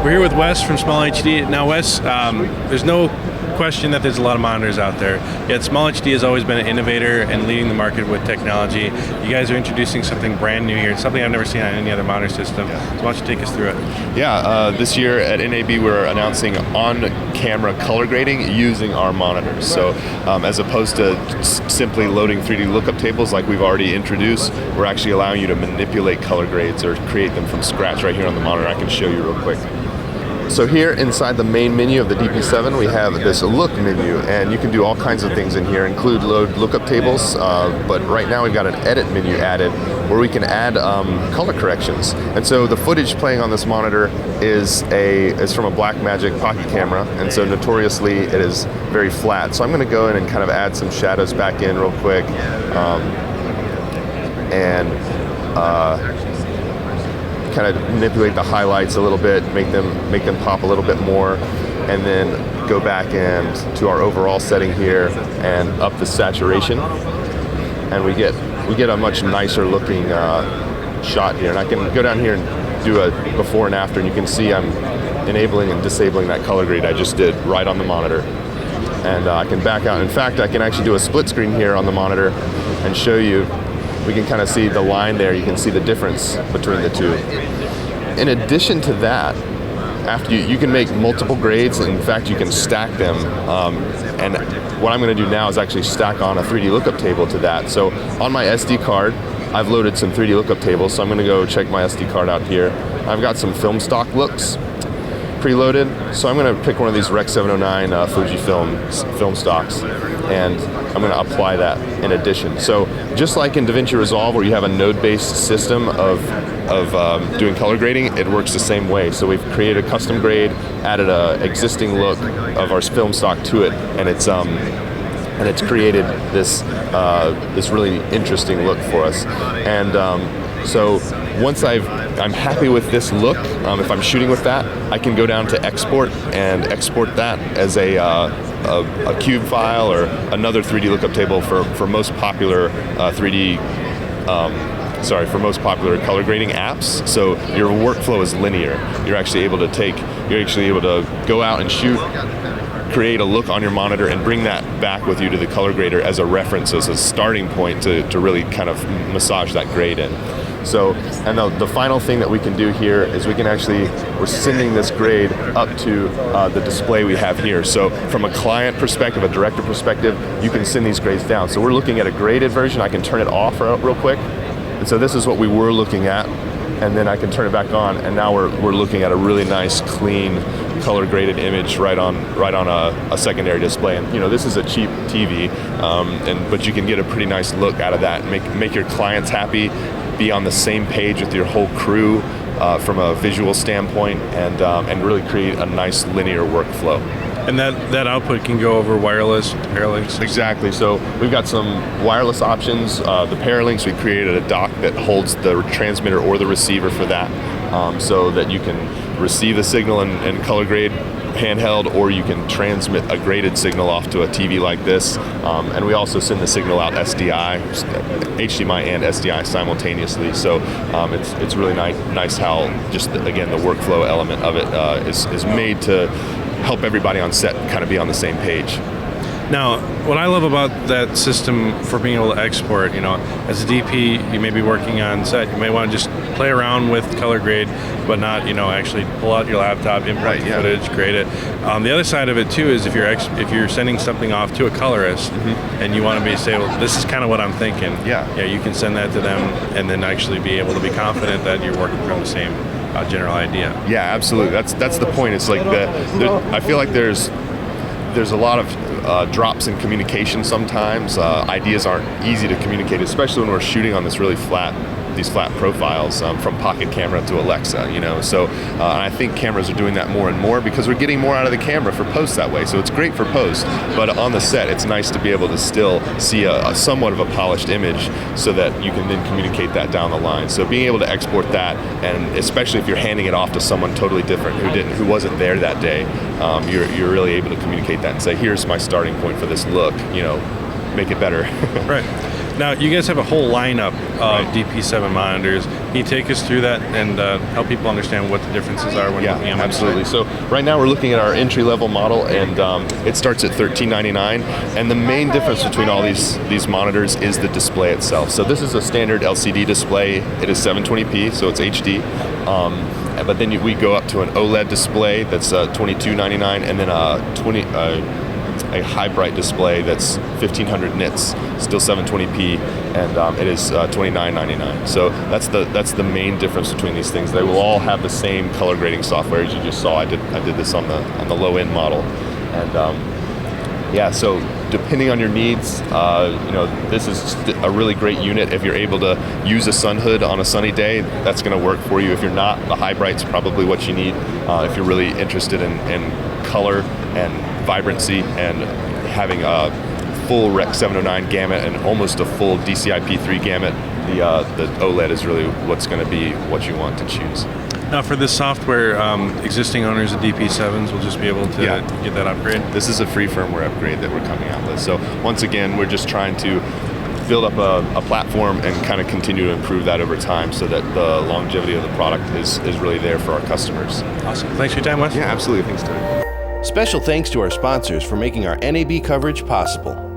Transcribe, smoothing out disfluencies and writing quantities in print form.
We're here with Wes from SmallHD. Now, Wes, there's no question that there's a lot of monitors out there, yet SmallHD has always been an innovator and leading the market with technology. You guys are introducing something brand new here. It's something I've never seen on any other monitor system. So why don't you take us through it? Yeah, this year at NAB we're announcing on-camera color grading using our monitors. So as opposed to simply loading 3D lookup tables like we've already introduced, we're actually allowing you to manipulate color grades or create them from scratch right here on the monitor. I can show you real quick. So here inside the main menu of the DP7 we have this look menu, and you can do all kinds of things in here, include load lookup tables, but right now we've got an edit menu added where we can add color corrections. And so the footage playing on this monitor is from a Blackmagic pocket camera, and so notoriously it is very flat. So I'm going to go in and kind of add some shadows back in real quick, kind of manipulate the highlights a little bit, make them pop a little bit more, and then go back and to our overall setting here and up the saturation, and we get a much nicer looking shot here. And I can go down here and do a before and after, and you can see I'm enabling and disabling that color grade I just did right on the monitor. And I can back out. In fact, I can actually do a split screen here on the monitor and show you. We can kind of see the line there. You can see the difference between the two. In addition to that, after you can make multiple grades. In fact, you can stack them. And what I'm going to do now is actually stack on a 3D lookup table to that. So on my SD card, I've loaded some 3D lookup tables. So I'm going to go check my SD card out here. I've got some film stock looks preloaded. So I'm going to pick one of these Rec 709 Fujifilm film stocks, and I'm going to apply that in addition. So just like in DaVinci Resolve, where you have a node-based system of doing color grading, it works the same way. So we've created a custom grade, added an existing look of our film stock to it, and it's created this really interesting look for us. And so once I'm happy with this look, if I'm shooting with that, I can go down to export and export that as a cube file or another 3D lookup table for most popular for most popular color grading apps. So your workflow is linear. You're actually able to go out and shoot, create a look on your monitor, and bring that back with you to the color grader as a reference, as a starting point to really kind of massage that grade in. So, and the final thing that we can do here is we're sending this grade up to the display we have here. So from a client perspective, a director perspective, you can send these grades down. So we're looking at a graded version. I can turn it off real quick. And so this is what we were looking at, and then I can turn it back on, and now we're looking at a really nice, clean, color graded image right on a secondary display. And this is a cheap TV, but you can get a pretty nice look out of that. Make your clients happy, be on the same page with your whole crew from a visual standpoint, and really create a nice linear workflow. And that output can go over wireless, Paralinks? Exactly. So we've got some wireless options. The Paralinks, we created a dock that holds the transmitter or the receiver for that, so that you can receive the signal and color grade handheld, or you can transmit a graded signal off to a TV like this. And we also send the signal out SDI, HDMI and SDI simultaneously. So it's really nice how just, again, the workflow element of it is made to help everybody on set kind of be on the same page. Now, what I love about that system for being able to export, as a DP, you may be working on set, you may want to just play around with color grade, but not, actually pull out your laptop, import the footage, grade it. The other side of it too is if you're sending something off to a colorist, and you want to say, well, this is kind of what I'm thinking. Yeah, you can send that to them, and then actually be able to be confident that you're working from the same general idea. Yeah, absolutely. That's the point. It's like I feel like there's a lot of drops in communication sometimes. Ideas aren't easy to communicate, especially when we're shooting on this really these flat profiles from pocket camera to Alexa, So and I think cameras are doing that more and more because we're getting more out of the camera for post that way. So it's great for post, but on the set, it's nice to be able to still see a somewhat of a polished image so that you can then communicate that down the line. So being able to export that, and especially if you're handing it off to someone totally different who wasn't there that day, you're really able to communicate that and say, here's my starting point for this look, make it better. Right. Now, you guys have a whole lineup of DP7 monitors. Can you take us through that and help people understand what the differences are when looking at them? Absolutely. So right now we're looking at our entry-level model, and it starts at $13.99. And the main difference between all these monitors is the display itself. So this is a standard LCD display. It is 720p, so it's HD. But then we go up to an OLED display that's $22.99, and then a high bright display that's 1500 nits, still 720p, and it is $29.99. So that's the main difference between these things. They will all have the same color grading software as you just saw. I did this on the low end model, and so depending on your needs, this is a really great unit. If you're able to use a sun hood on a sunny day, that's going to work for you. If you're not, the high bright's probably what you need. If you're really interested in color and vibrancy and having a full Rec 709 gamut and almost a full DCI-P3 gamut, the OLED is really what's going to be what you want to choose. Now, for this software, existing owners of DP7s will just be able to get that upgrade? This is a free firmware upgrade that we're coming out with. So once again, we're just trying to build up a platform and kind of continue to improve that over time so that the longevity of the product is really there for our customers. Awesome. Thanks for your time, Wes. Yeah, absolutely. Thanks, Tony. Special thanks to our sponsors for making our NAB coverage possible.